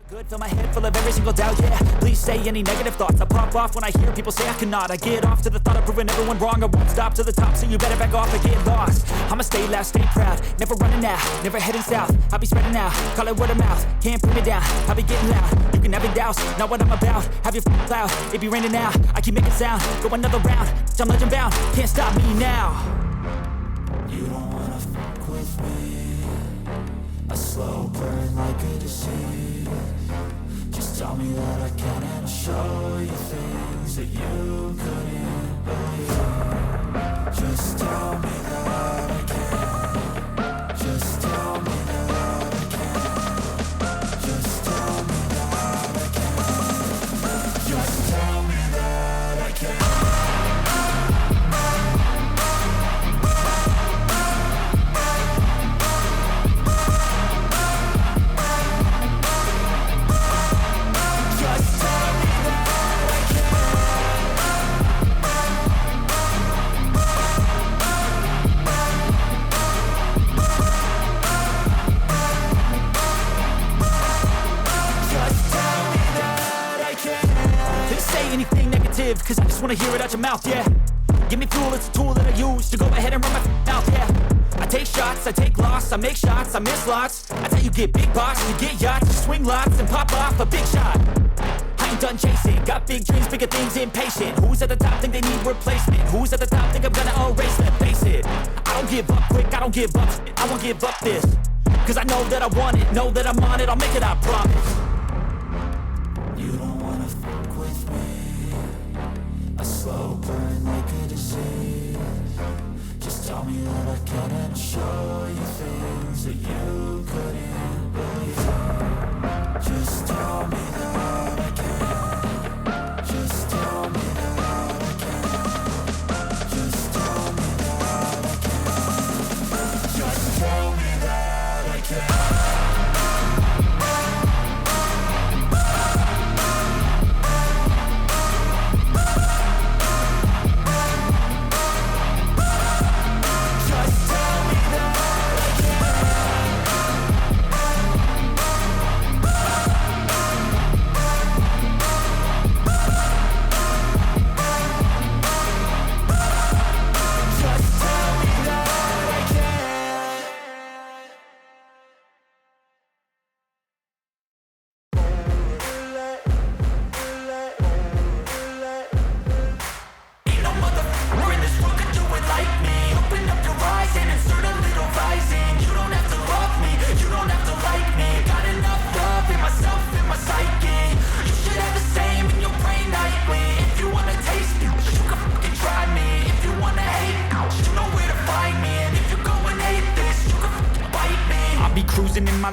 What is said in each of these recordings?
Good, fill my head full of every single doubt, yeah. Please say any negative thoughts. I pop off when I hear people say I cannot. I get off to the thought of proving everyone wrong. I won't stop to the top, so you better back off and get lost. I'ma stay loud, stay proud, never running out, never heading south. I'll be spreading out, call it word of mouth. Can't put me down, I'll be getting loud. You can have your doubts, not what I'm about. Have your cloud, it be raining now. I keep making sound, go another round. I'm legend bound, can't stop me now. You don't wanna fuck with me. A slow burn like a disease. Just tell me that I can and I'll show you things that you couldn't believe. Just tell me that I can. Just tell me that I can. Just tell me that I can. Just tell me that I can. Cause I just wanna hear it out your mouth, yeah. Give me fuel, it's a tool that I use to go ahead and run my mouth, yeah. I take shots, I take loss, I make shots, I miss lots. That's how you get big box, you get yachts, you swing lots and pop off a big shot. I ain't done chasing, got big dreams, bigger things, impatient. Who's at the top think they need replacement? Who's at the top think I'm gonna erase them? Face it, I don't give up quick, I don't give up shit, I won't give up this. Cause I know that I want it, know that I'm on it, I'll make it, I promise. You don't wanna fuck with me. A slow burn like a disease. Just tell me that I can and I'll show you things that you couldn't believe. Just tell me that I can. Just tell me that I can. Just tell me that I can. Just tell me that I can.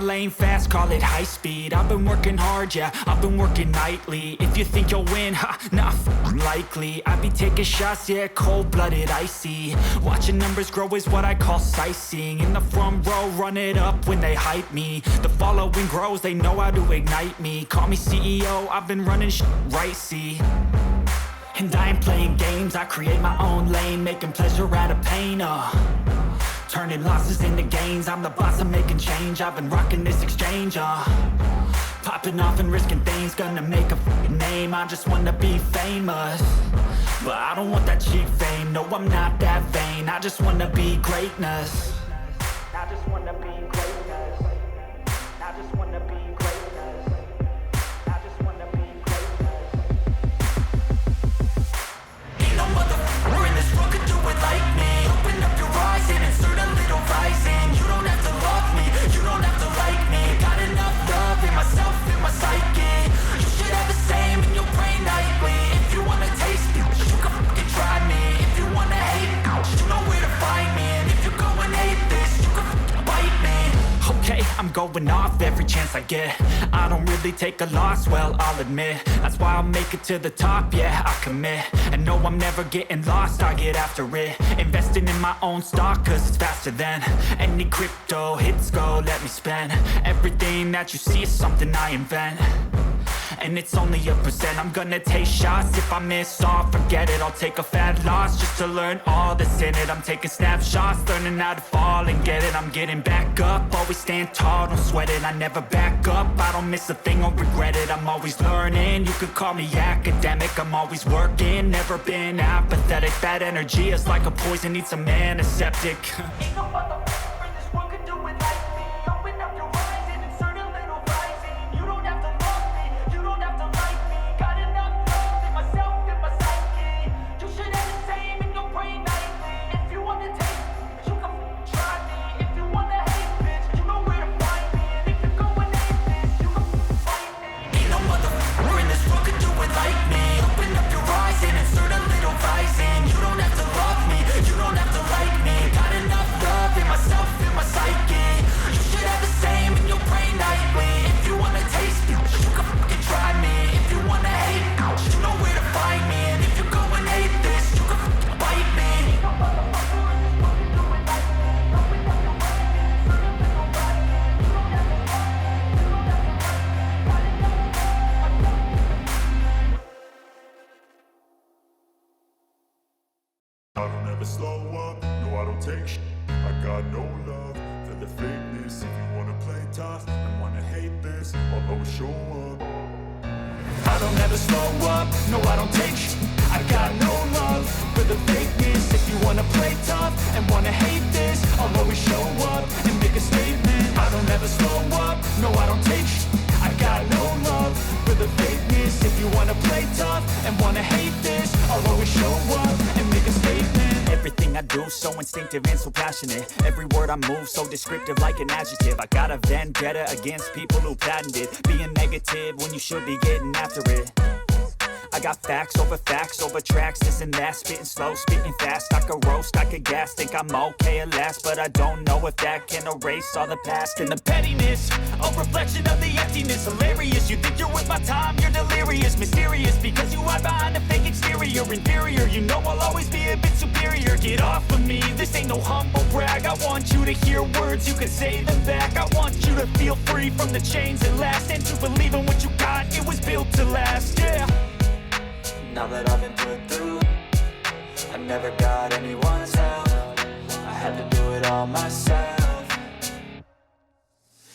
Lane fast, call it high speed. I've been working hard, yeah, I've been working nightly. If you think you'll win, ha, not likely. I be taking shots, yeah, cold-blooded, icy. Watching numbers grow is what I call sightseeing. In the front row, run it up when they hype me. The following grows, they know how to ignite me. Call me CEO, I've been running shit right, see. And I ain't playing games, I create my own lane, making pleasure out of pain, turning losses into gains. I'm the boss, I'm making change. I've been rocking this exchange, popping off and risking things. Gonna make a f***ing name. I just wanna be famous, but I don't want that cheap fame. No, I'm not that vain. I just wanna be greatness. I just wanna be greatness. I just wanna be greatness. I just wanna be greatness. Ain't no motherfucker in this world could do it like me. Open up your eyes and insert a little rising. You don't have to love me, you don't have to like me. Got enough love in myself, in my psyche. You should have the same in your brain nightly. If you wanna taste me, you can fucking try me. If you wanna hate me, you know where to find me. And if you're going hate this, you can fucking bite me. Okay, I'm going off every chance I get. I don't really take a loss, well, I'll admit. That's why I'll make it to the top, yeah, I commit. And no, I'm never getting lost, I get after it. Investing in my own stock, cause it's faster than any crypto hits go, let me spend. Everything that you see is something I invent. and it's only a percent. I'm gonna take shots, if I miss all, forget it. I'll take a fat loss just to learn all that's in it. I'm taking snapshots, learning how to fall and get it. I'm getting back up, always stand tall, don't sweat it. I never back up, I don't miss a thing, I'll regret it. I'm always learning, you could call me academic. I'm always working, never been apathetic. Bad energy is like a poison, needs some antiseptic. Ain't no motherfucker in this world could do it like me. Open up your eyes and insert a little rising. You don't have to love me, you don't have to like me. Got enough love in myself, in my psyche. You should have the same in your brain nightly. If you wanna taste me, you can try me. If you wanna hate, bitch, you know where to find me. And if you're going hate this, you can fight me. Ain't no motherfucker in this world could do it like me. Open up your eyes and insert a little rising. You don't have to love me, you don't have to like me. Got enough love in myself, in my psyche. You should have the same in your brain nightly. If you wanna taste me, you can fucking try me. If you wanna hate, you know where to find me. And if you go and hate this, you can fucking bite me. Ain't no motherfucker in this world can do it like me. Open up your eyes and insert a little rising. You don't have to love me, you don't have to like me. Got enough love in myself. I don't ever slow up, no I don't take shit. I got no love for the fakeness. If you wanna play tough and wanna hate this, I'll always show up. I don't ever slow up, no I don't take shit. I got no love for the fakeness. If you wanna play tough and wanna hate this, I'll always show up and make a statement. I don't ever slow up, no I don't take shit. I got no love for the fakeness. If you wanna play tough and wanna hate this, I'll always show up and make a statement. Everything I do so instinctive and so passionate. Every word I move so descriptive like an adjective. I got a vendetta against people who patented being negative when you should be getting after it. I got facts over tracks, this and that. Spitting slow, spitting fast. I could roast, I could gas. Think I'm okay at last, but I don't know if that can erase all the past. And the pettiness, a reflection of the emptiness. Hilarious, you think you're worth my time, you're delirious. Mysterious, because you hide behind a fake exterior. Inferior, you know I'll always be a bit superior. Get off of me, this ain't no humble brag. I want you to hear words, you can say them back. I want you to feel free from the chains that last, and to believe in what you got, it was built to last, yeah. Now that I've been put through, I never got anyone's help. I had to do it all myself.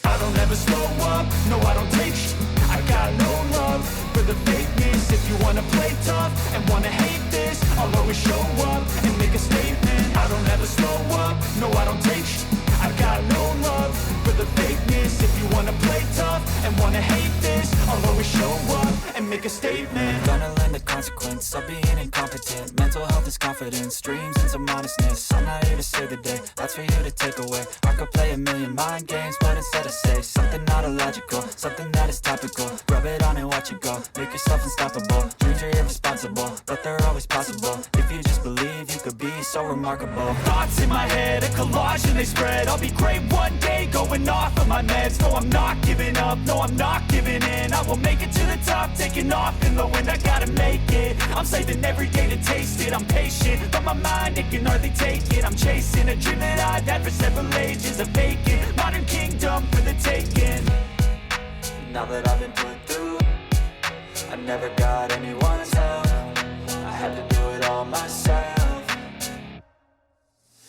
I don't ever slow up, no I don't take shit. I got no love for the fakeness. If you wanna play tough and wanna hate this, I'll always show up and make a statement. I don't ever slow up, no I don't take shit. I got no love for the fakeness. If you wanna play tough and wanna hate this, I'll always show up and make a statement. Gonna learn the consequence of being incompetent. Mental health is confidence, dreams and some honestness. I'm not here to save the day, that's for you to take away. I could play a million mind games, but instead I say something not illogical, something that is topical. Rub it on and watch it go, make yourself unstoppable. Dreams are irresponsible, but they're always possible. If you just believe, you could be so remarkable. Thoughts in my head, a collage and they spread. I'll be great one day, going off of my meds. No, I'm not giving up, no, I'm not giving in. I will make it to the top, taking off in the wind. I gotta make it, I'm saving every day to taste it. I'm patient, but my mind, it can hardly take it. I'm chasing a dream that I've had for several ages. A vacant, modern kingdom for the taking. Now that I've been put through, I never got anyone's help. I had to do it all myself.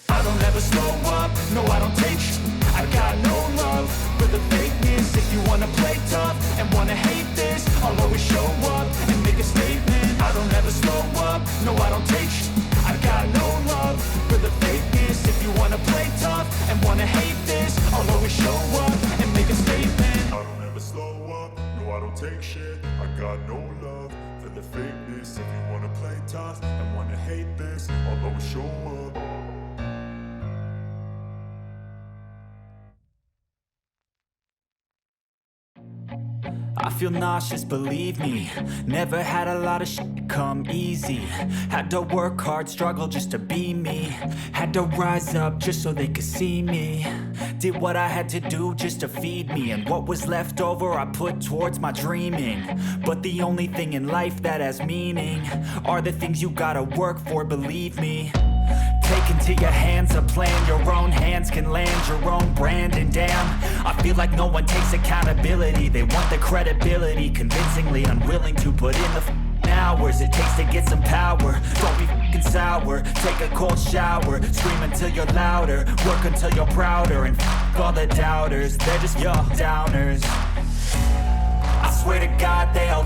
I don't ever slow up, no I don't take shit. I got no love for the fakeness. If you wanna play tough and wanna hate this, I'll always show up and make a statement. I don't ever slow up, no I don't take shit. I got no love for the fakeness. If you wanna play tough and wanna hate this, I'll always show up and make a statement. I don't ever slow up, no I don't take shit. I got no love for the fakeness. If you wanna play tough and wanna hate this, I'll always show up. I feel nauseous, believe me. Never had a lot of shit come easy. Had to work hard, struggle just to be me. Had to rise up just so they could see me. Did what I had to do just to feed me. And what was left over I put towards my dreaming. But the only thing in life that has meaning are the things you gotta work for, believe me. take into your hands a plan. Your own hands can land your own brand. And damn, I feel like no one takes accountability. They want the credibility, convincingly unwilling to put in the hours it takes to get some power. Don't be f***ing sour, take a cold shower. Scream until you're louder, work until you're prouder. And f*** all the doubters, they're just your downers. I swear to God they all